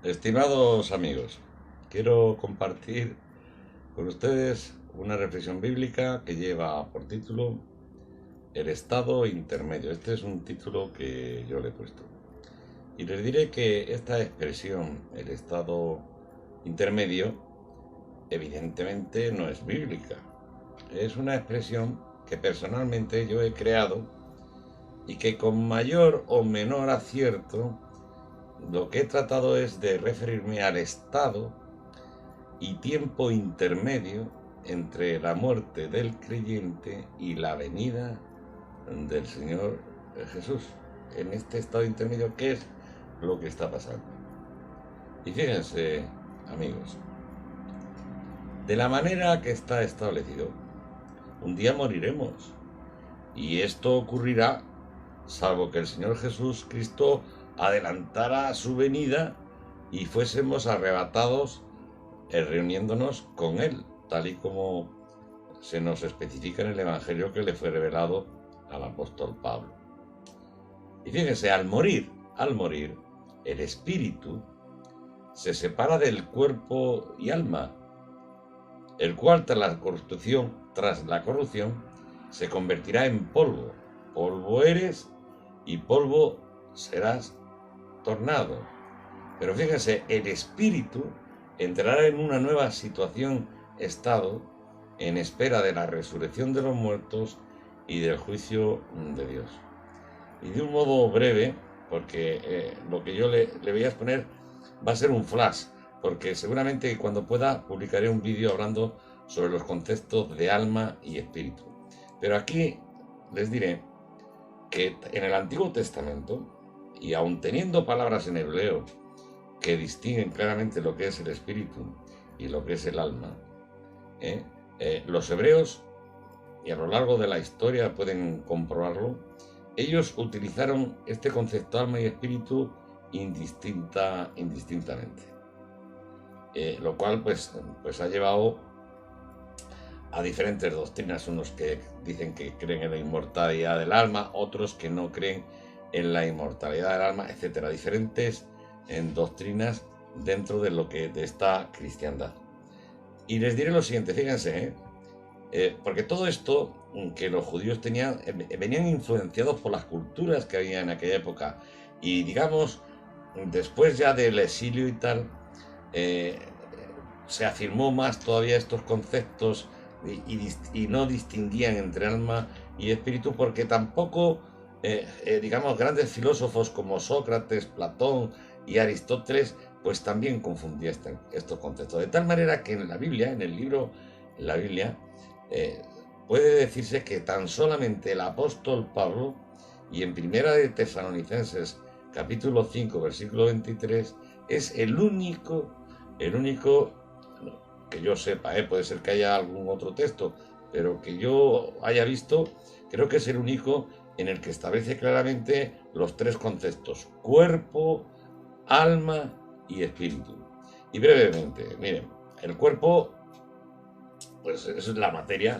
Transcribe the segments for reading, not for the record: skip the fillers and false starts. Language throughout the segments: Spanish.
Estimados amigos, quiero compartir con ustedes una reflexión bíblica que lleva por título El estado intermedio. Este es un título que yo le he puesto. Y les diré que esta expresión, el estado intermedio, evidentemente no es bíblica. Es una expresión que personalmente yo he creado y que con mayor o menor acierto lo que he tratado es de referirme al estado y tiempo intermedio entre la muerte del creyente y la venida del Señor Jesús. En este estado intermedio, ¿qué es lo que está pasando? Y fíjense, amigos, de la manera que está establecido, un día moriremos. Y esto ocurrirá salvo que el Señor Jesús Cristo adelantara su venida y fuésemos arrebatados reuniéndonos con Él, tal y como se nos especifica en el Evangelio que le fue revelado al apóstol Pablo. Y fíjense, al morir, el espíritu se separa del cuerpo y alma, el cual tras la corrupción, se convertirá en polvo. Polvo eres y polvo serás tornado. Pero fíjense, el espíritu entrará en una nueva situación, estado, en espera de la resurrección de los muertos y del juicio de Dios. Y de un modo breve, porque lo que yo le voy a exponer va a ser un flash, porque seguramente cuando pueda publicaré un vídeo hablando sobre los conceptos de alma y espíritu. Pero aquí les diré que en el Antiguo Testamento, y aun teniendo palabras en hebreo que distinguen claramente lo que es el espíritu y lo que es el alma, los hebreos, y a lo largo de la historia pueden comprobarlo, ellos utilizaron este concepto alma y espíritu indistintamente, lo cual pues ha llevado a diferentes doctrinas, unos que dicen que creen en la inmortalidad del alma, otros que no creen en la inmortalidad del alma, etcétera, diferentes doctrinas dentro de esta cristiandad. Y les diré lo siguiente, fíjense, porque todo esto que los judíos tenían, venían influenciados por las culturas que había en aquella época, y digamos, después ya del exilio y tal, se afirmó más todavía estos conceptos y no distinguían entre alma y espíritu, porque tampoco, digamos, grandes filósofos como Sócrates, Platón y Aristóteles, pues también confundían estos conceptos. De tal manera que en la Biblia, puede decirse que tan solamente el apóstol Pablo, y en Primera de Tesalonicenses, capítulo 5, versículo 23, es el único, que yo sepa, puede ser que haya algún otro texto, pero que yo haya visto, creo que es el único en el que establece claramente los tres conceptos: cuerpo, alma y espíritu. Y brevemente, miren, el cuerpo, pues es la materia,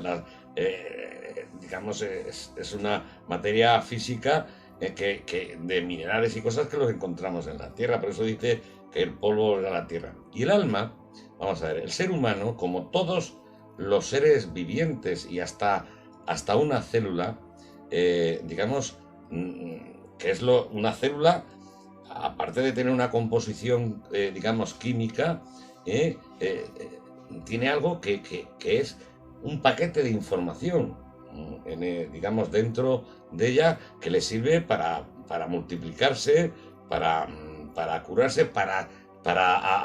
digamos, es una materia física que de minerales y cosas que los encontramos en la tierra, por eso dice que el polvo era la tierra. Y el alma, vamos a ver, el ser humano, como todos los seres vivientes y hasta una célula, digamos, que es una célula, aparte de tener una composición, digamos, química, tiene algo que es un paquete de información, digamos, dentro de ella, que le sirve para multiplicarse, para curarse, para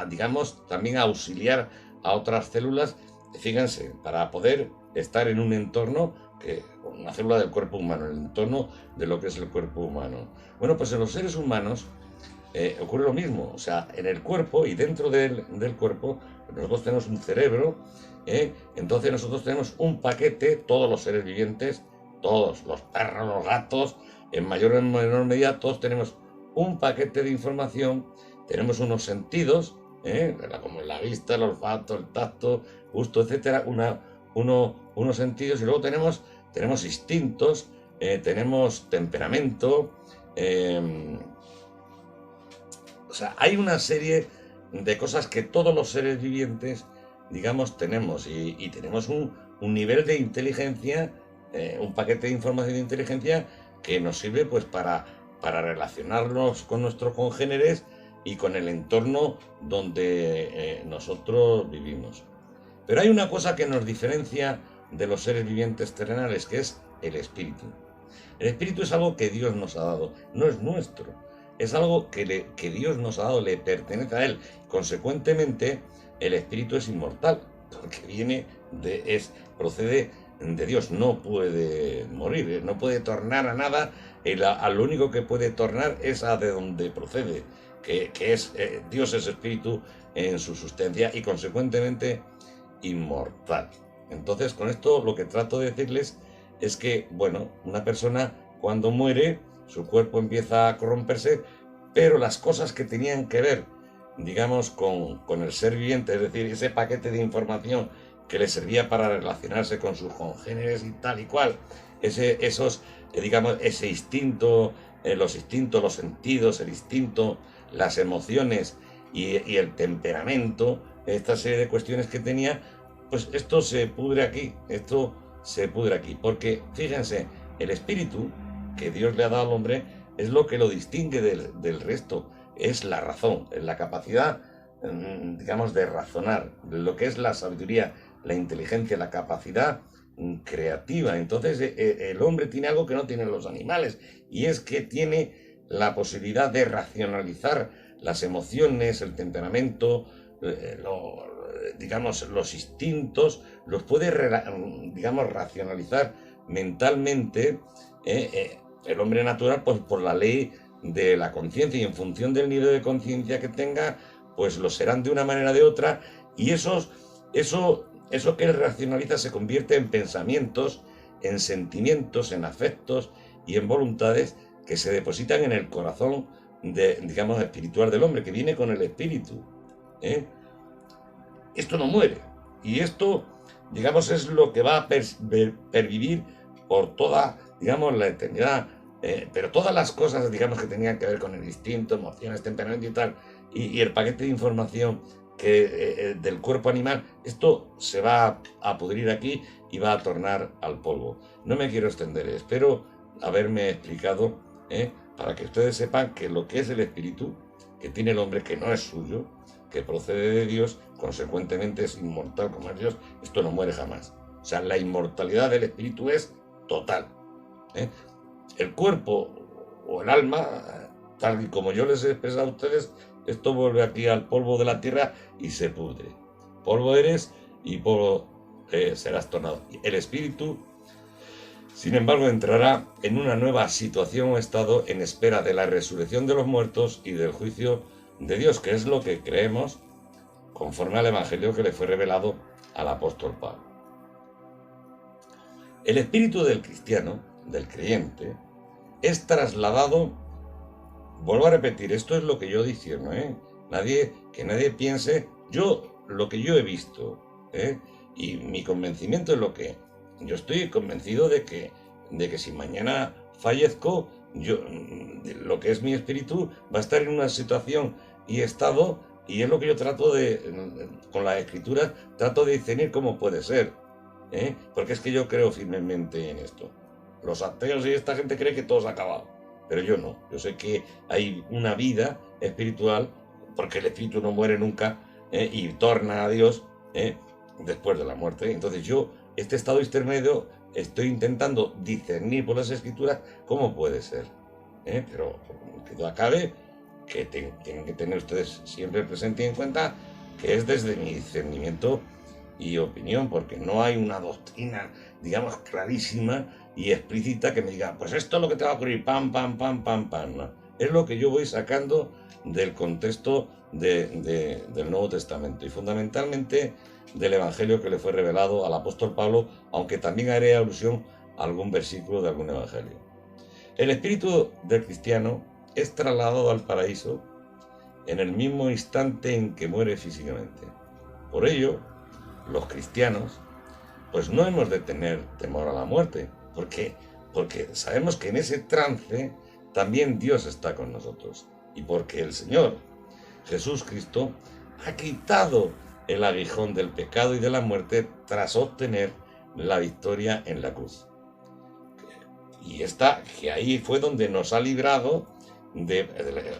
digamos, también auxiliar a otras células, fíjense, para poder estar en un entorno, una célula del cuerpo humano, el entorno de lo que es el cuerpo humano. Bueno, pues en los seres humanos ocurre lo mismo, o sea, en el cuerpo y dentro del cuerpo, nosotros tenemos un cerebro, entonces nosotros tenemos un paquete, todos los seres vivientes, todos, los perros, los gatos, en mayor o menor medida, todos tenemos un paquete de información, tenemos unos sentidos, como la vista, el olfato, el tacto, gusto, etcétera, unos sentidos y luego tenemos instintos, tenemos temperamento, o sea, hay una serie de cosas que todos los seres vivientes, digamos, tenemos y tenemos un nivel de inteligencia, un paquete de información de inteligencia que nos sirve pues para relacionarnos con nuestros congéneres y con el entorno donde nosotros vivimos. Pero hay una cosa que nos diferencia de los seres vivientes terrenales, que es el espíritu. El espíritu es algo que Dios nos ha dado, no es nuestro. Es algo que Dios nos ha dado, le pertenece a Él. Consecuentemente, el espíritu es inmortal, porque procede de Dios, no puede morir, no puede tornar a nada, a lo único que puede tornar es a de donde procede, que es Dios es espíritu en su sustancia y consecuentemente inmortal. Entonces, con esto lo que trato de decirles es que, bueno, una persona cuando muere, su cuerpo empieza a corromperse, pero las cosas que tenían que ver, digamos, con el ser viviente, es decir, ese paquete de información que le servía para relacionarse con sus congéneres y tal y cual, ese instinto, los instintos, los sentidos, el instinto, las emociones y el temperamento, esta serie de cuestiones que tenía, pues esto se pudre aquí, porque fíjense, el espíritu que Dios le ha dado al hombre es lo que lo distingue del resto, es la razón, es la capacidad, digamos, de razonar, lo que es la sabiduría, la inteligencia, la capacidad creativa. Entonces el hombre tiene algo que no tienen los animales, y es que tiene la posibilidad de racionalizar las emociones, el temperamento, digamos, los instintos, los puede, digamos, racionalizar mentalmente. El hombre natural, pues por la ley de la conciencia, y en función del nivel de conciencia que tenga, pues lo serán de una manera o de otra, y eso que él racionaliza se convierte en pensamientos, en sentimientos, en afectos y en voluntades que se depositan en el corazón, digamos, espiritual del hombre, que viene con el espíritu. Esto no muere, y esto, digamos, es lo que va a pervivir por toda, digamos, la eternidad. Pero todas las cosas, digamos, que tenían que ver con el instinto, emociones, temperamento y tal, y el paquete de información del cuerpo animal, esto se va a pudrir aquí y va a tornar al polvo. No me quiero extender, espero haberme explicado, para que ustedes sepan que lo que es el espíritu que tiene el hombre, que no es suyo, que procede de Dios, consecuentemente es inmortal como es Dios, esto no muere jamás. O sea, la inmortalidad del espíritu es total. El cuerpo o el alma, tal y como yo les he expresado a ustedes, esto vuelve aquí al polvo de la tierra y se pudre. Polvo eres y polvo serás tornado. El espíritu, sin embargo, entrará en una nueva situación o estado en espera de la resurrección de los muertos y del juicio de Dios, que es lo que creemos conforme al evangelio que le fue revelado al apóstol Pablo. El espíritu del cristiano, del creyente, es trasladado, vuelvo a repetir, esto es lo que yo discierno, que nadie piense, lo que yo he visto, y mi convencimiento es lo que yo estoy convencido de que si mañana fallezco, lo que es mi espíritu va a estar en una situación y estado, y es lo que yo trato con la escritura, trato de discernir cómo puede ser, porque es que yo creo firmemente en esto. Los ateos y esta gente cree que todo se ha acabado, pero yo no. Yo sé que hay una vida espiritual, porque el espíritu no muere nunca, y torna a Dios después de la muerte. Entonces yo, este estado intermedio, estoy intentando discernir por las escrituras cómo puede ser. Pero que duda cabe que tienen que tener ustedes siempre presente y en cuenta que es desde mi discernimiento y opinión, porque no hay una doctrina, digamos, clarísima y explícita que me diga, pues esto es lo que te va a ocurrir, pam, pam, pam, pam, pam. No. Es lo que yo voy sacando del contexto del Nuevo Testamento y fundamentalmente del Evangelio que le fue revelado al apóstol Pablo, aunque también haré alusión a algún versículo de algún Evangelio. El espíritu del cristiano es trasladado al paraíso en el mismo instante en que muere físicamente. Por ello, los cristianos pues no hemos de tener temor a la muerte, porque sabemos que en ese trance también Dios está con nosotros, y porque el Señor Jesús Cristo ha quitado el aguijón del pecado y de la muerte tras obtener la victoria en la cruz. Y que ahí fue donde nos ha librado,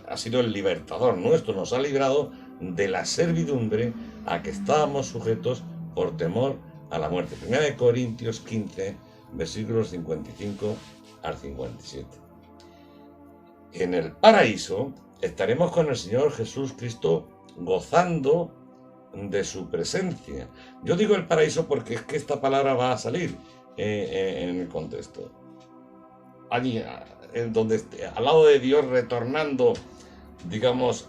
ha sido el libertador nuestro, nos ha librado de la servidumbre a que estábamos sujetos por temor a la muerte. 1 Corintios 15, versículos 55 al 57. En el paraíso estaremos con el Señor Jesús Cristo gozando de su presencia. Yo digo el paraíso porque es que esta palabra va a salir en el contexto. Allí, al lado de Dios, retornando, digamos,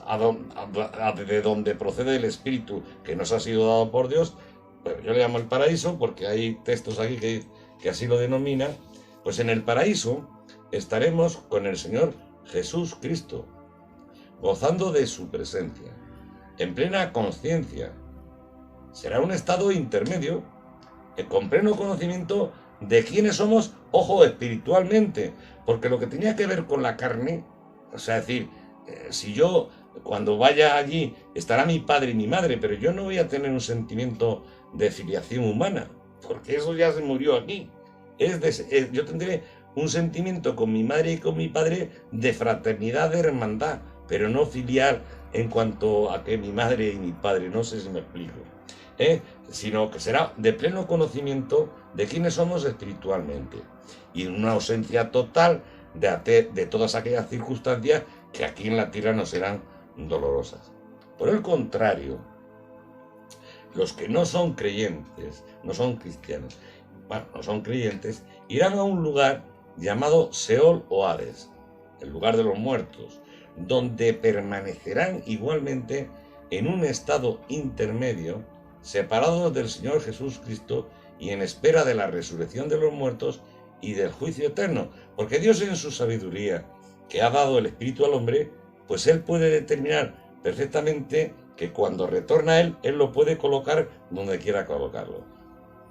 de donde procede el Espíritu que nos ha sido dado por Dios. Pero yo le llamo el paraíso porque hay textos aquí que así lo denominan. Pues en el paraíso estaremos con el Señor Jesús Cristo, gozando de su presencia, en plena conciencia. Será un estado intermedio, con pleno conocimiento de quiénes somos, ojo, espiritualmente, porque lo que tenía que ver con la carne, o sea, es decir, si yo cuando vaya allí estará mi padre y mi madre, pero yo no voy a tener un sentimiento de filiación humana, porque eso ya se murió aquí. Yo tendré un sentimiento con mi madre y con mi padre de fraternidad, de hermandad, pero no filial en cuanto a que mi madre y mi padre, no sé si me explico, sino que será de pleno conocimiento de quiénes somos espiritualmente y una ausencia total de todas aquellas circunstancias que aquí en la tierra nos serán dolorosas. Por el contrario, los que no son creyentes, no son cristianos, no son creyentes, irán a un lugar llamado Seol o Hades, el lugar de los muertos, donde permanecerán igualmente en un estado intermedio, separados del Señor Jesús Cristo y en espera de la resurrección de los muertos y del juicio eterno, porque Dios en su sabiduría, que ha dado el Espíritu al hombre, pues Él puede determinar perfectamente que cuando retorna a Él lo puede colocar donde quiera colocarlo.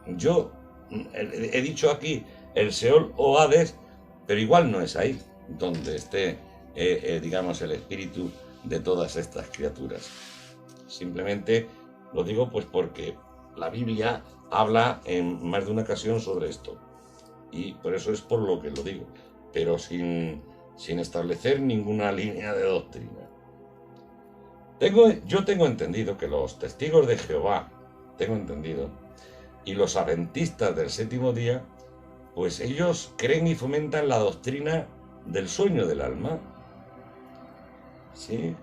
Yo he dicho aquí el Seol o Hades, pero igual no es ahí donde esté, digamos, el espíritu de todas estas criaturas. Simplemente lo digo pues porque la Biblia habla en más de una ocasión sobre esto. Y por eso es por lo que lo digo, pero sin establecer ninguna línea de doctrina. Yo tengo entendido que los testigos de Jehová, y los adventistas del séptimo día, pues ellos creen y fomentan la doctrina del sueño del alma. ¿Sí?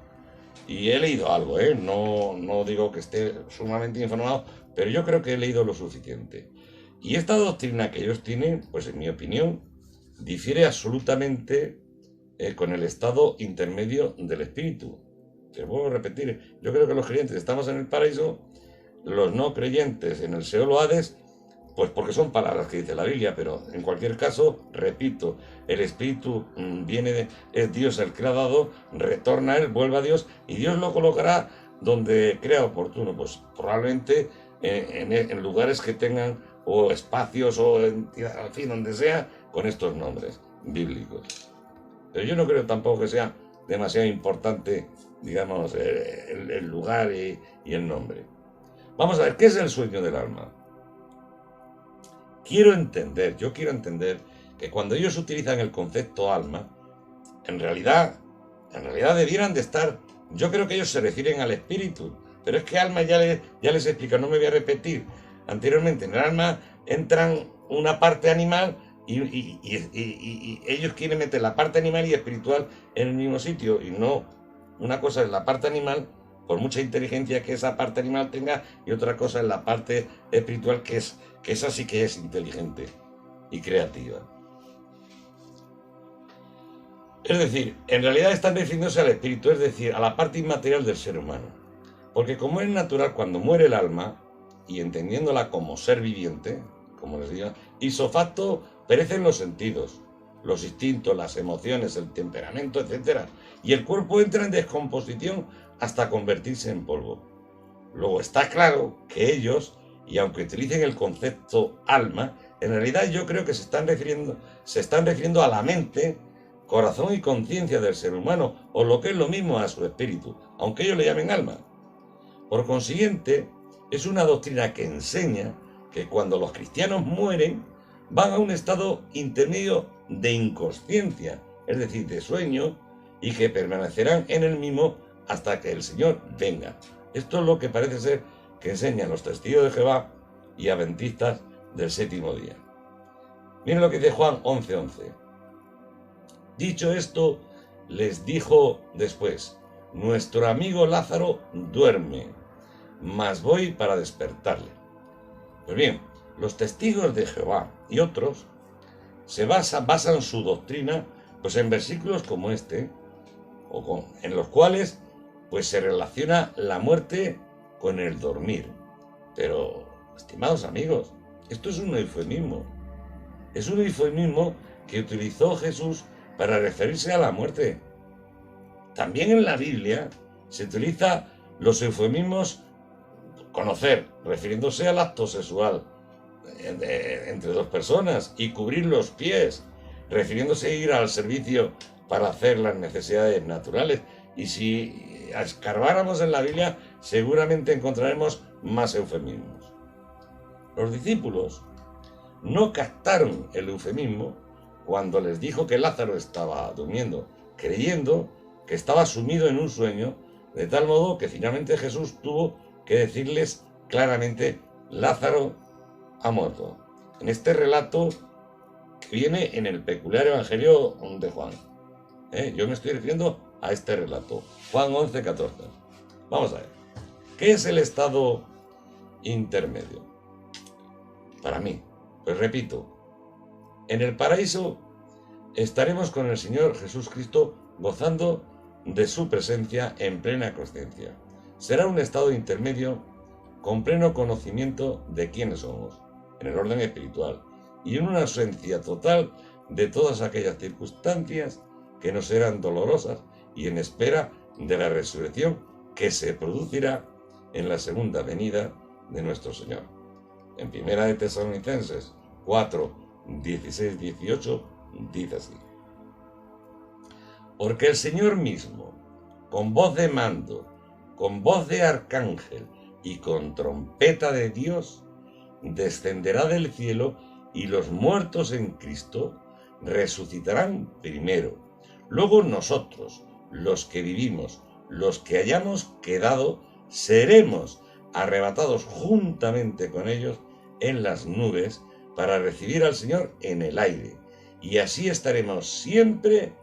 Y he leído algo, no digo que esté sumamente informado, pero yo creo que he leído lo suficiente. Y esta doctrina que ellos tienen, pues en mi opinión, difiere absolutamente con el estado intermedio del espíritu. Te vuelvo a repetir, yo creo que los creyentes estamos en el paraíso, los no creyentes en el Seol o Hades, pues porque son palabras que dice la Biblia, pero en cualquier caso, repito, el Espíritu es Dios el que ha dado, retorna a Él, vuelve a Dios, y Dios lo colocará donde crea oportuno, pues probablemente en lugares que tengan, o espacios, o en fin, donde sea, con estos nombres bíblicos. Pero yo no creo tampoco que sea demasiado importante, digamos, el lugar y el nombre. Vamos a ver, ¿qué es el sueño del alma? Yo quiero entender que cuando ellos utilizan el concepto alma, en realidad debieran de estar, yo creo que ellos se refieren al espíritu, pero es que alma ya les explico, no me voy a repetir. Anteriormente, en el alma entran una parte animal y ellos quieren meter la parte animal y espiritual en el mismo sitio, y no, una cosa es la parte animal, por mucha inteligencia que esa parte animal tenga, y otra cosa es la parte espiritual, que esa sí que es inteligente y creativa. Es decir, en realidad están refiriéndose al espíritu, es decir, a la parte inmaterial del ser humano. Porque como es natural, cuando muere el alma, y entendiéndola como ser viviente, como les digo, ipso facto perecen los sentidos, los instintos, las emociones, el temperamento, etc. Y el cuerpo entra en descomposición hasta convertirse en polvo. Luego está claro que ellos y aunque utilicen el concepto alma, en realidad yo creo que se están refiriendo a la mente, corazón y conciencia del ser humano, o lo que es lo mismo a su espíritu, aunque ellos le llamen alma. Por consiguiente, es una doctrina que enseña que cuando los cristianos mueren, van a un estado intermedio de inconsciencia, es decir, de sueño, y que permanecerán en el mismo hasta que el Señor venga. Esto es lo que parece ser que enseñan los testigos de Jehová y adventistas del séptimo día. Miren lo que dice Juan 11:11. Dicho esto, les dijo después: nuestro amigo Lázaro duerme, mas voy para despertarle. Pues bien, los testigos de Jehová y otros basan su doctrina pues en versículos como este, en los cuales pues se relaciona la muerte con el dormir. Pero, estimados amigos, esto es un eufemismo. Es un eufemismo que utilizó Jesús para referirse a la muerte. También en la Biblia se utiliza los eufemismos conocer, refiriéndose al acto sexual entre dos personas, y cubrir los pies, refiriéndose a ir al servicio para hacer las necesidades naturales. Y si escarbáramos en la Biblia, seguramente encontraremos más eufemismos. Los discípulos no captaron el eufemismo cuando les dijo que Lázaro estaba durmiendo, creyendo que estaba sumido en un sueño, de tal modo que finalmente Jesús tuvo que decirles claramente: Lázaro ha muerto. En este relato que viene en el peculiar evangelio de Juan. Yo me estoy refiriendo a este relato, Juan 11:14. Vamos a ver. ¿Qué es el estado intermedio? Para mí, pues repito, en el paraíso estaremos con el Señor Jesús Cristo gozando de su presencia en plena consciencia. Será un estado intermedio con pleno conocimiento de quiénes somos, en el orden espiritual, y en una ausencia total de todas aquellas circunstancias que nos serán dolorosas, y en espera de la resurrección que se producirá en la segunda venida de nuestro Señor. En Primera de Tesalonicenses 4, 16, 18 dice así: porque el Señor mismo, con voz de mando, con voz de arcángel y con trompeta de Dios, descenderá del cielo, y los muertos en Cristo resucitarán primero. Luego nosotros, los que vivimos, los que hayamos quedado, seremos arrebatados juntamente con ellos en las nubes para recibir al Señor en el aire, y así estaremos siempre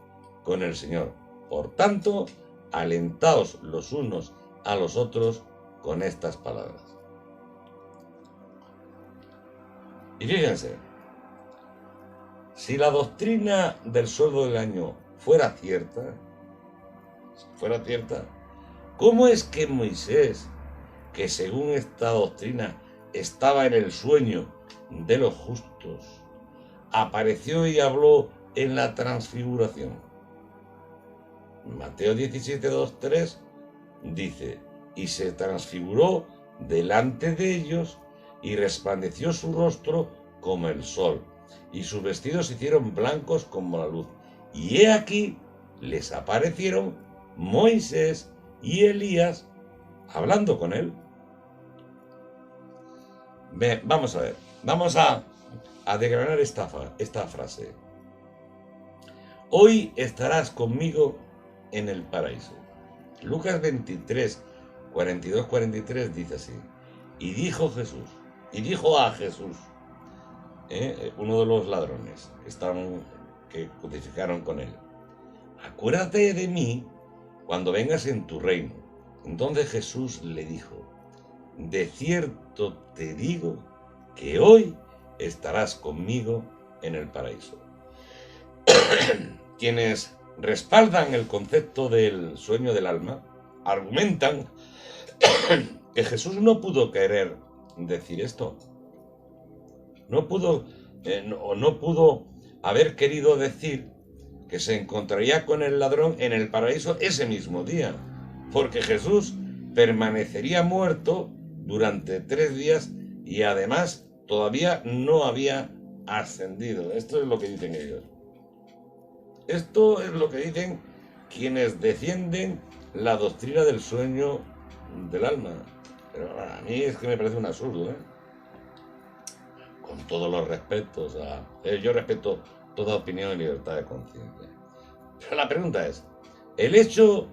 con el Señor. Por tanto, alentaos los unos a los otros con estas palabras. Y fíjense, si la doctrina del sueldo del año fuera cierta, ¿cómo es que Moisés, que según esta doctrina estaba en el sueño de los justos, apareció y habló en la transfiguración? Mateo 17, 2, 3 dice: y se transfiguró delante de ellos, y resplandeció su rostro como el sol, y sus vestidos se hicieron blancos como la luz. Y he aquí, les aparecieron Moisés y Elías hablando con él. Vamos a ver, vamos a desgranar esta frase. Hoy estarás conmigo en el paraíso. Lucas 23, 42, 43 dice así: y dijo a Jesús, uno de los ladrones que crucificaron con él: acuérdate de mí cuando vengas en tu reino. Entonces Jesús le dijo: de cierto te digo que hoy estarás conmigo en el paraíso. Quienes respaldan el concepto del sueño del alma argumentan que Jesús no pudo querer decir esto. No pudo haber querido decir que se encontraría con el ladrón en el paraíso ese mismo día, porque Jesús permanecería muerto durante 3 días y además todavía no había ascendido. Esto es lo que dicen ellos. Esto es lo que dicen quienes defienden la doctrina del sueño del alma. Pero a mí es que me parece un absurdo, ¿eh? Con todos los respetos yo respeto toda opinión y libertad de conciencia. Pero la pregunta es, el hecho,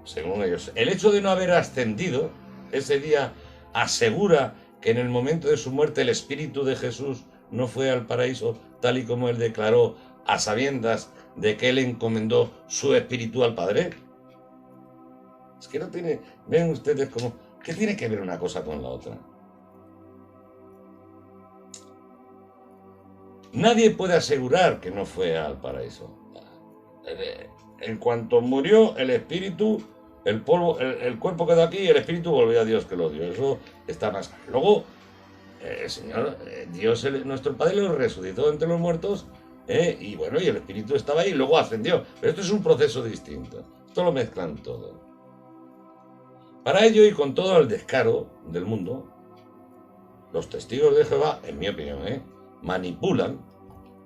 según ellos, el hecho de no haber ascendido ese día asegura que en el momento de su muerte el Espíritu de Jesús no fue al paraíso, tal y como él declaró a sabiendas de que él encomendó su espíritu al Padre. Es que no tiene, ven ustedes como, ¿qué tiene que ver una cosa con la otra? Nadie puede asegurar que no fue al paraíso. En cuanto murió el espíritu, el polvo, el cuerpo quedó aquí y el espíritu volvió a Dios que lo dio. Eso está más claro. Luego, el Señor, Dios, nuestro Padre, lo resucitó entre los muertos, y bueno, y el espíritu estaba ahí y luego ascendió. Pero esto es un proceso distinto. Esto lo mezclan todo. Para ello, y con todo el descaro del mundo, los testigos de Jehová, en mi opinión, manipulan,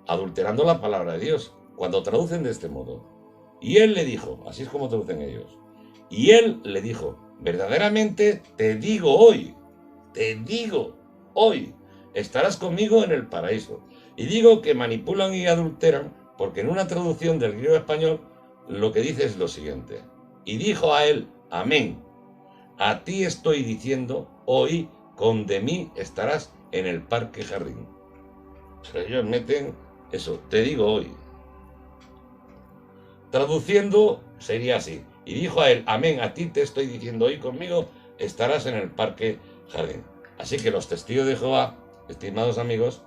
adulterando la palabra de Dios, cuando traducen de este modo. Y él le dijo, así es como traducen ellos, y él le dijo, verdaderamente te digo hoy, estarás conmigo en el paraíso. Y digo que manipulan y adulteran, porque en una traducción del griego español, lo que dice es lo siguiente, y dijo a él, amén, a ti estoy diciendo, hoy con de mí estarás en el parque jardín. O sea, ellos meten eso, te digo hoy. Traduciendo sería así. Y dijo a él, amén, a ti te estoy diciendo hoy conmigo estarás en el parque jardín. Así que los testigos de Jehová, estimados amigos,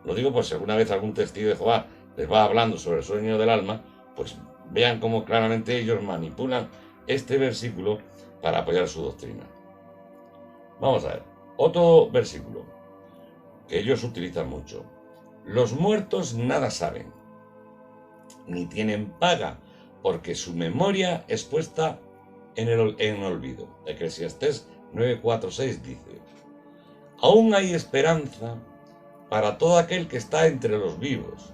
lo digo por si alguna vez algún testigo de Jehová les va hablando sobre el sueño del alma, pues vean cómo claramente ellos manipulan este versículo para apoyar su doctrina. Vamos a ver, otro versículo que ellos utilizan mucho. Los muertos nada saben, ni tienen paga, porque su memoria es puesta en olvido. Eclesiastés 9:4-6 dice, aún hay esperanza para todo aquel que está entre los vivos,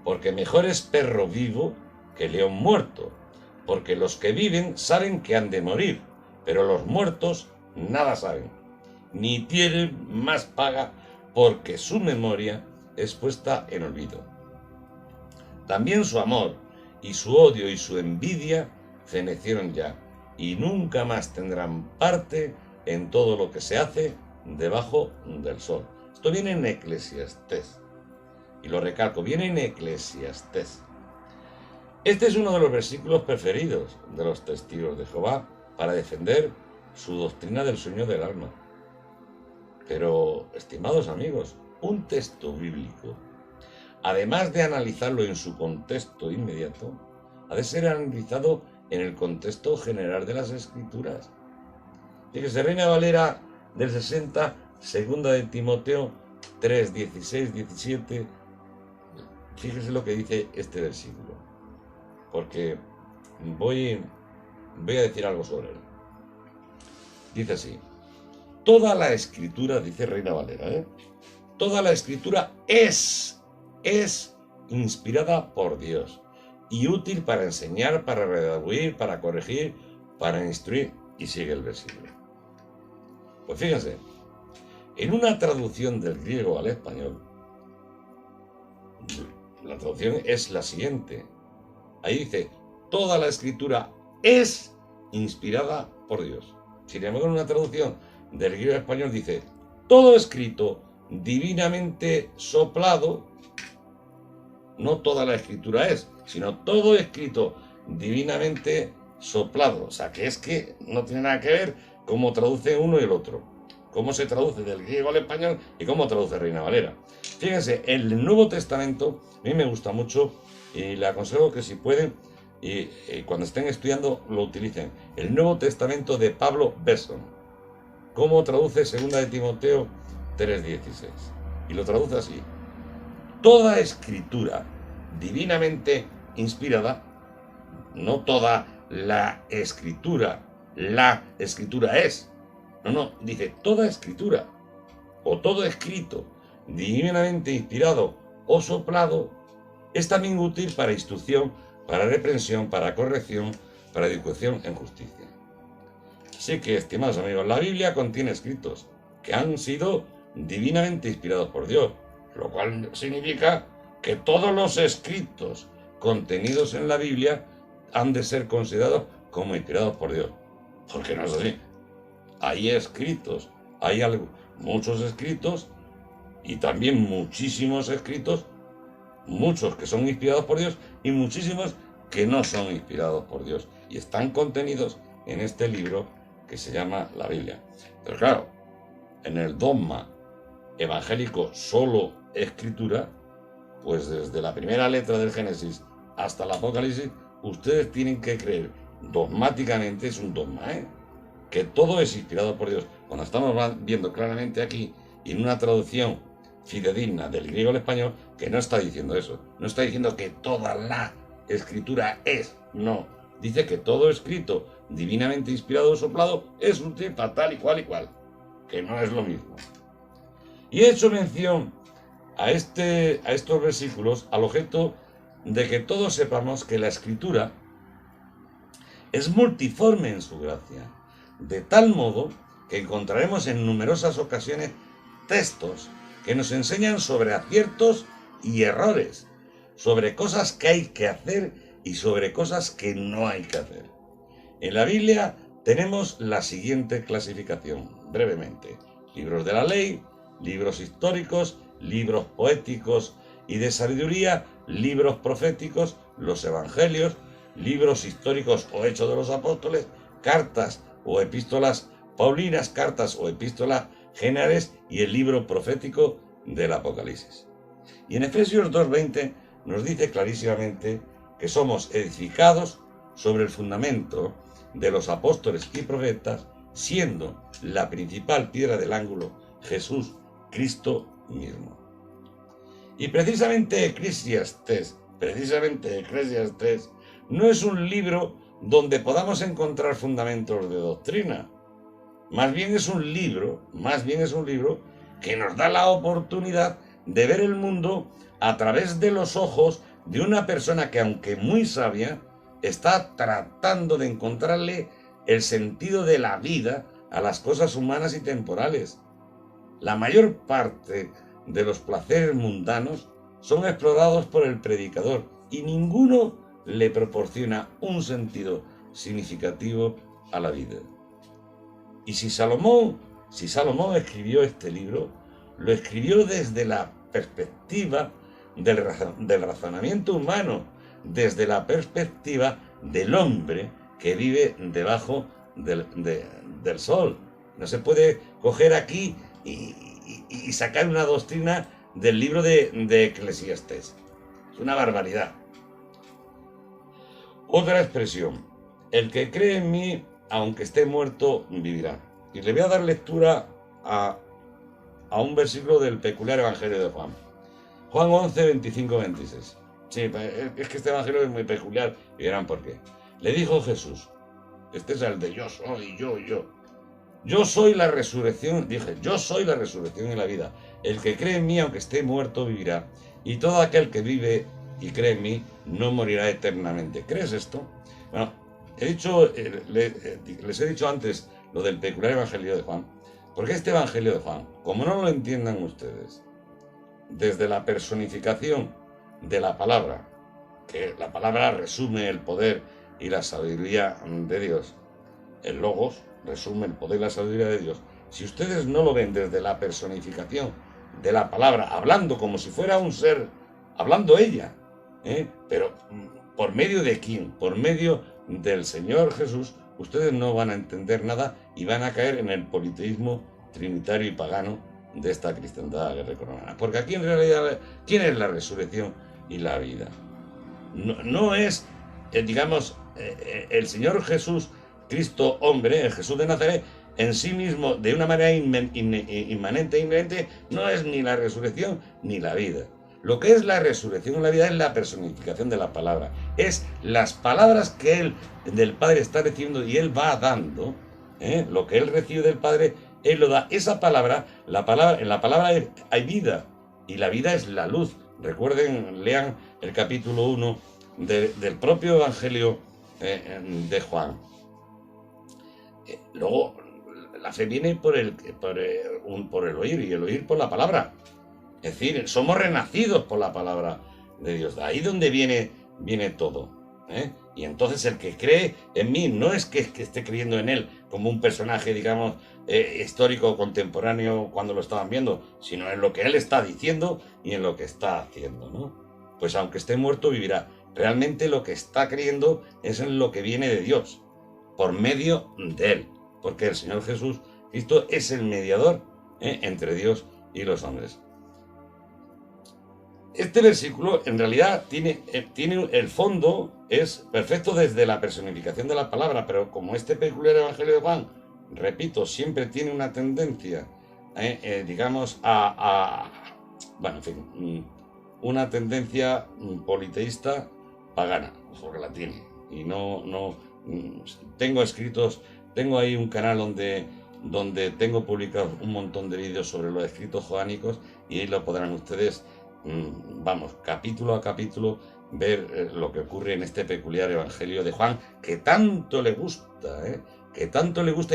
porque mejor es perro vivo que león muerto, porque los que viven saben que han de morir, pero los muertos nada saben, ni tienen más paga, porque su memoria es puesta en olvido. También su amor y su odio y su envidia fenecieron ya, y nunca más tendrán parte en todo lo que se hace debajo del sol. Esto viene en Eclesiastés, y lo recalco, viene en Eclesiastés. Este es uno de los versículos preferidos de los testigos de Jehová para defender su doctrina del sueño del alma. Pero, estimados amigos, un texto bíblico, además de analizarlo en su contexto inmediato, ha de ser analizado en el contexto general de las Escrituras. Fíjese, Reina Valera del 60, segunda de Timoteo 3, 16, 17. Fíjese lo que dice este versículo, porque voy a decir algo sobre él. Dice así, toda la Escritura, dice Reina Valera, toda la Escritura es inspirada por Dios y útil para enseñar, para redarguir, para corregir, para instruir, y sigue el versículo. Pues fíjense, en una traducción del griego al español, la traducción es la siguiente. Ahí dice, toda la Escritura es inspirada por Dios. Sin embargo, en una traducción del griego al español dice, todo escrito divinamente soplado, no toda la Escritura es, sino todo escrito divinamente soplado. O sea, que es que no tiene nada que ver cómo traduce uno y el otro, cómo se traduce del griego al español y cómo traduce Reina Valera. Fíjense, el Nuevo Testamento a mí me gusta mucho y le aconsejo que si pueden y cuando estén estudiando lo utilicen. El Nuevo Testamento de Pablo Besson, cómo traduce 2 de Timoteo 3:16, y lo traduce así: toda escritura divinamente inspirada, no toda la escritura es, no, dice toda escritura, o todo escrito divinamente inspirado o soplado es también útil para instrucción, para reprensión, para corrección, para educación en justicia. Así que, estimados amigos, la Biblia contiene escritos que han sido divinamente inspirados por Dios, lo cual significa que todos los escritos contenidos en la Biblia han de ser considerados como inspirados por Dios, porque no es así. Hay escritos, muchos escritos y también muchísimos escritos, muchos que son inspirados por Dios y muchísimos que no son inspirados por Dios, y están contenidos en este libro que se llama la Biblia. Pero claro, en el dogma evangélico solo escritura, pues desde la primera letra del Génesis hasta el Apocalipsis, ustedes tienen que creer dogmáticamente, es un dogma, que todo es inspirado por Dios. Cuando estamos viendo claramente aquí, y en una traducción fidedigna del griego al español, que no está diciendo eso, no está diciendo que toda la escritura es, no, dice que todo escrito divinamente inspirado o soplado es útil para tal y cual, que no es lo mismo. Y he hecho mención a estos versículos al objeto de que todos sepamos que la escritura es multiforme en su gracia, de tal modo que encontraremos en numerosas ocasiones textos que nos enseñan sobre aciertos y errores, sobre cosas que hay que hacer y sobre cosas que no hay que hacer. En la Biblia tenemos la siguiente clasificación, brevemente: libros de la ley, libros históricos, libros poéticos y de sabiduría, libros proféticos, los evangelios, libros históricos o hechos de los apóstoles, cartas o epístolas paulinas, cartas o epístolas generales y el libro profético del Apocalipsis. Y en Efesios 2:20 nos dice clarísimamente que somos edificados sobre el fundamento de los apóstoles y profetas, siendo la principal piedra del ángulo Jesús Cristo mismo. Y precisamente Eclesiastés no es un libro donde podamos encontrar fundamentos de doctrina. Más bien es un libro que nos da la oportunidad de ver el mundo a través de los ojos de una persona que, aunque muy sabia, está tratando de encontrarle el sentido de la vida a las cosas humanas y temporales. La mayor parte de los placeres mundanos son explorados por el predicador y ninguno le proporciona un sentido significativo a la vida. Y si Salomón escribió este libro, lo escribió desde la perspectiva del razonamiento humano, desde la perspectiva del hombre que vive debajo del sol. No se puede coger aquí y sacar una doctrina del libro de Eclesiastés. Es una barbaridad. Otra expresión: el que cree en mí, aunque esté muerto, vivirá. Y le voy a dar lectura a un versículo del peculiar Evangelio de Juan. Juan 11, 25, 26. Sí, es que este evangelio es muy peculiar y verán por qué. Le dijo Jesús, este es el de yo soy, yo. Yo soy la resurrección, dije, yo soy la resurrección y la vida. El que cree en mí, aunque esté muerto, vivirá. Y todo aquel que vive y cree en mí, no morirá eternamente. ¿Crees esto? Bueno, les he dicho antes lo del peculiar evangelio de Juan, porque este evangelio de Juan, como no lo entiendan ustedes, desde la personificación de la palabra, que la palabra resume el poder y la sabiduría de Dios, el Logos resume el poder y la sabiduría de Dios. Si ustedes no lo ven desde la personificación de la palabra, hablando como si fuera un ser, hablando ella, pero ¿por medio de quién? Por medio del Señor Jesús, ustedes no van a entender nada y van a caer en el politeísmo trinitario y pagano de esta cristiandad grecorromana. Porque aquí en realidad, ¿quién es la resurrección y la vida? No es, el Señor Jesús, Cristo hombre, el Jesús de Nazaret, en sí mismo, de una manera inmanente e inherente, no es ni la resurrección ni la vida. Lo que es la resurrección y la vida es la personificación de la palabra. Es las palabras que él del Padre está recibiendo y él va dando, lo que él recibe del Padre Él lo da. Esa palabra, en la palabra hay vida, y la vida es la luz. Recuerden, lean el capítulo 1 del propio Evangelio de Juan. Luego, la fe viene por el oír, y el oír por la palabra. Es decir, somos renacidos por la palabra de Dios. De ahí donde viene todo. Y entonces el que cree en mí no es que esté creyendo en él como un personaje, digamos, histórico contemporáneo cuando lo estaban viendo, sino en lo que él está diciendo y en lo que está haciendo, ¿no? Pues aunque esté muerto, vivirá. Realmente lo que está creyendo es en lo que viene de Dios, por medio de él, porque el Señor Jesús Cristo es el mediador entre Dios y los hombres. Este versículo en realidad tiene el fondo, es perfecto desde la personificación de la palabra, pero como este peculiar Evangelio de Juan, repito, siempre tiene una tendencia, digamos, bueno, en fin, una tendencia politeísta pagana, porque la tiene. Y tengo ahí un canal donde tengo publicados un montón de vídeos sobre los escritos joánicos, y ahí lo podrán ustedes, vamos, capítulo a capítulo, ver lo que ocurre en este peculiar Evangelio de Juan, que tanto le gusta,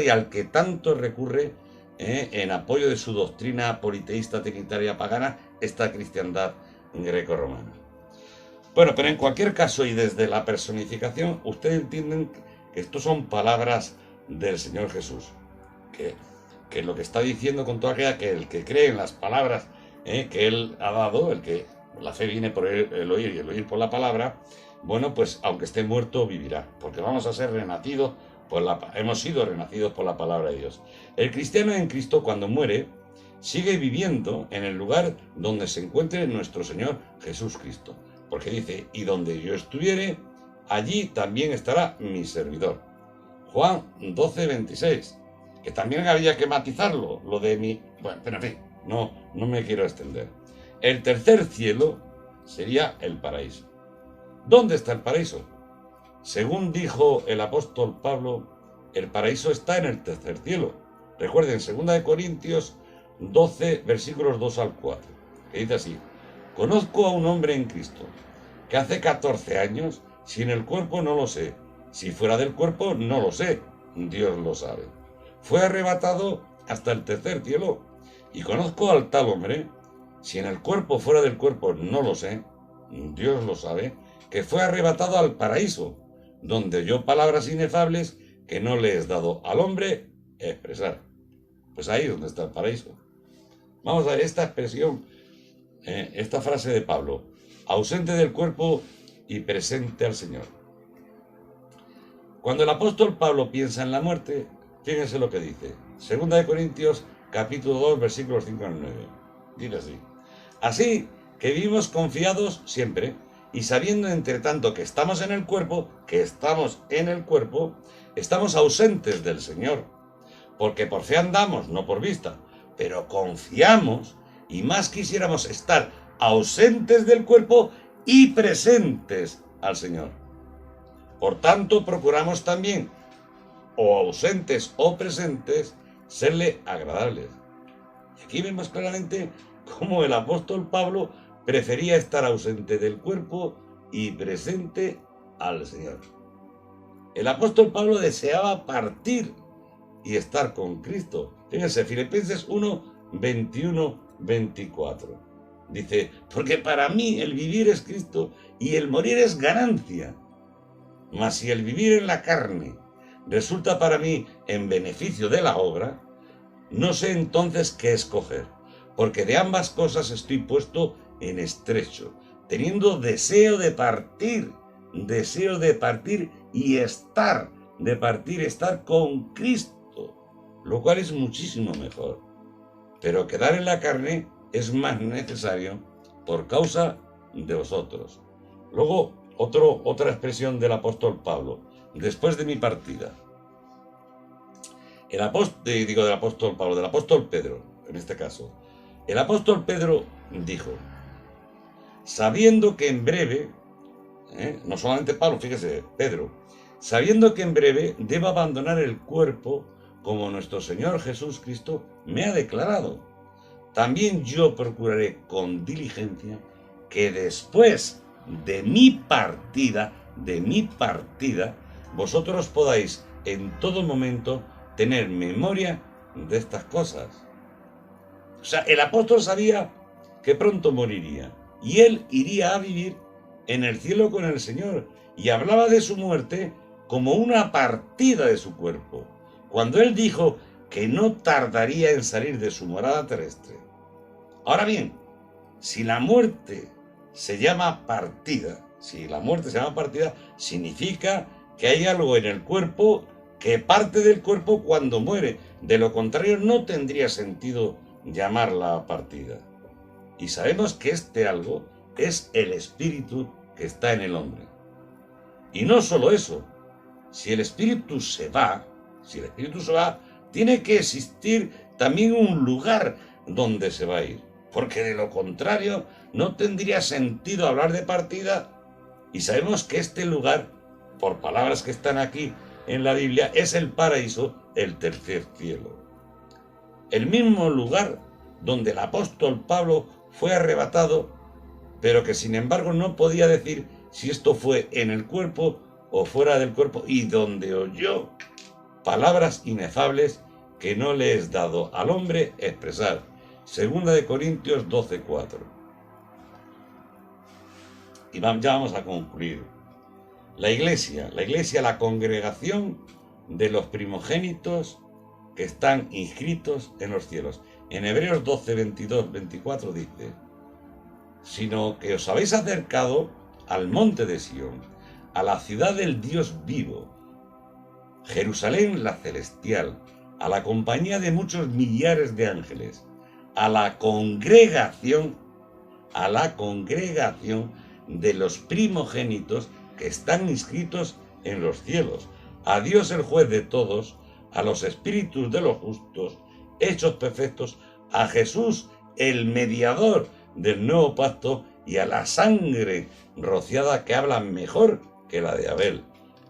y al que tanto recurre en apoyo de su doctrina politeísta trinitaria pagana, esta cristiandad grecorromana. Bueno, pero en cualquier caso, y desde la personificación, ustedes entienden que estos son palabras del Señor Jesús, que lo que está diciendo con toda aquella, que el que cree en las palabras que Él ha dado, la fe viene por el oír, y el oír por la palabra, bueno, pues aunque esté muerto, vivirá, porque vamos a ser renacidos, hemos sido renacidos por la palabra de Dios. El cristiano en Cristo, cuando muere, sigue viviendo en el lugar donde se encuentre nuestro Señor Jesús Cristo, porque dice, y donde yo estuviere, allí también estará mi servidor. Juan 12:26, que también había que matizarlo, lo de mi... Bueno, pero en fin, no me quiero extender. El tercer cielo sería el paraíso. ¿Dónde está el paraíso? Según dijo el apóstol Pablo, el paraíso está en el tercer cielo. Recuerden, 2 Corintios 12, versículos 2 al 4, que dice así: conozco a un hombre en Cristo, que hace 14 años, si en el cuerpo no lo sé, si fuera del cuerpo no lo sé, Dios lo sabe. Fue arrebatado hasta el tercer cielo. Y conozco al tal hombre, si en el cuerpo fuera del cuerpo no lo sé, Dios lo sabe, que fue arrebatado al paraíso, donde oyó palabras inefables que no le es dado al hombre expresar. Pues ahí es donde está el paraíso. Vamos a ver esta expresión, esta frase de Pablo: ausente del cuerpo y presente al Señor. Cuando el apóstol Pablo piensa en la muerte, fíjense lo que dice. 2 Corintios capítulo 2, versículos 5 al 9. Dice así: así que vivimos confiados siempre, y sabiendo entre tanto que estamos en el cuerpo, estamos ausentes del Señor, porque por fe andamos, no por vista, pero confiamos, y más quisiéramos estar ausentes del cuerpo y presentes al Señor. Por tanto, procuramos también, o ausentes o presentes, serle agradables. Y aquí vemos claramente cómo el apóstol Pablo prefería estar ausente del cuerpo y presente al Señor. El apóstol Pablo deseaba partir y estar con Cristo. Fíjense, Filipenses 1, 21, 24. Dice: porque para mí el vivir es Cristo y el morir es ganancia. Mas si el vivir en la carne resulta para mí en beneficio de la obra, no sé entonces qué escoger, porque de ambas cosas estoy puesto en estrecho, teniendo deseo de partir y estar con Cristo, lo cual es muchísimo mejor. Pero quedar en la carne es más necesario por causa de vosotros. Luego, otra expresión del apóstol Pablo: después de mi partida. Del apóstol Pedro, en este caso. El apóstol Pedro dijo: sabiendo que en breve, no solamente Pablo, fíjese, Pedro, sabiendo que en breve debo abandonar el cuerpo como nuestro Señor Jesucristo me ha declarado. También yo procuraré con diligencia que después de mi partida, vosotros podáis en todo momento tener memoria de estas cosas. O sea, el apóstol sabía que pronto moriría y él iría a vivir en el cielo con el Señor, y hablaba de su muerte como una partida de su cuerpo, cuando él dijo que no tardaría en salir de su morada terrestre. Ahora bien, si la muerte se llama partida, significa que hay algo en el cuerpo que parte del cuerpo cuando muere. De lo contrario, no tendría sentido llamarla partida. Y sabemos que este algo es el espíritu que está en el hombre. Y no solo eso, si el espíritu se va, tiene que existir también un lugar donde se va a ir, porque de lo contrario no tendría sentido hablar de partida. Y sabemos que este lugar, por palabras que están aquí en la Biblia, es el paraíso, el tercer cielo. El mismo lugar donde el apóstol Pablo fue arrebatado, pero que sin embargo no podía decir si esto fue en el cuerpo o fuera del cuerpo, y donde oyó palabras inefables que no le es dado al hombre expresar. 2 Corintios 12:4. Y ya vamos a concluir. La iglesia, la congregación de los primogénitos que están inscritos en los cielos. En Hebreos 12, 22, 24 dice: sino que os habéis acercado al monte de Sión, a la ciudad del Dios vivo, Jerusalén la celestial, a la compañía de muchos millares de ángeles, a la congregación de los primogénitos que están inscritos en los cielos, a Dios el juez de todos, a los espíritus de los justos, hechos perfectos, a Jesús el mediador del nuevo pacto, y a la sangre rociada que habla mejor que la de Abel.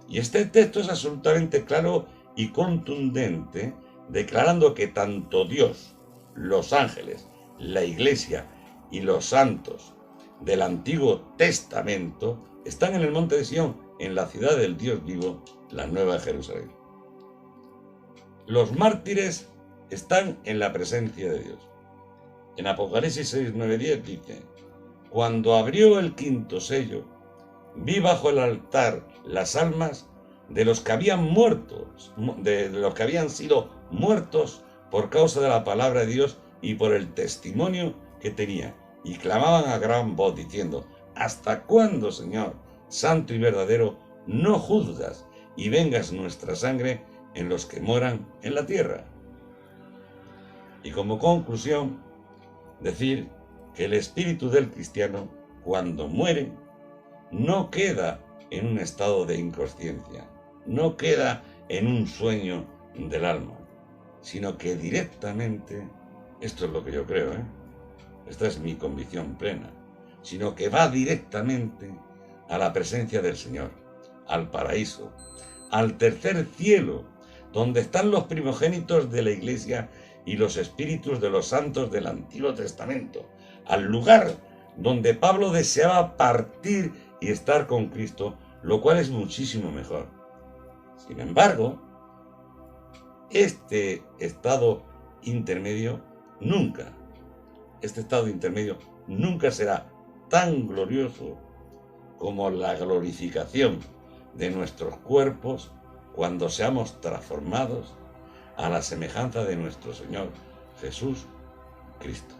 Y este texto es absolutamente claro y contundente, declarando que tanto Dios, los ángeles, la iglesia y los santos del Antiguo Testamento están en el monte de Sión, en la ciudad del Dios vivo, la Nueva Jerusalén. Los mártires están en la presencia de Dios. En Apocalipsis 6, 9, 10 dice: cuando abrió el quinto sello, vi bajo el altar las almas de los que habían muerto, de los que habían sido muertos por causa de la palabra de Dios y por el testimonio que tenía, y clamaban a gran voz diciendo: ¿hasta cuándo, Señor, santo y verdadero, no juzgas y vengas nuestra sangre en los que moran en la tierra? Y como conclusión, decir que el espíritu del cristiano, cuando muere, no queda en un estado de inconsciencia, no queda en un sueño del alma, sino que directamente, esto es lo que yo creo, esta es mi convicción plena, sino que va directamente a la presencia del Señor, al paraíso, al tercer cielo, donde están los primogénitos de la iglesia y los espíritus de los santos del Antiguo Testamento, al lugar donde Pablo deseaba partir y estar con Cristo, lo cual es muchísimo mejor. Sin embargo, este estado intermedio nunca será tan glorioso como la glorificación de nuestros cuerpos cuando seamos transformados a la semejanza de nuestro Señor Jesús Cristo.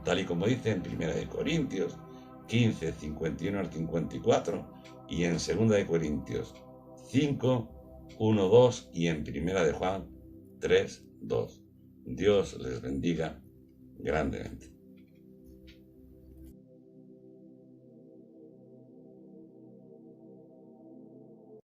Tal y como dice en 1 Corintios 15, 51 al 54, y en 2 Corintios 5, 1, 2, y en 1 Juan 3, 2. Dios les bendiga grandemente.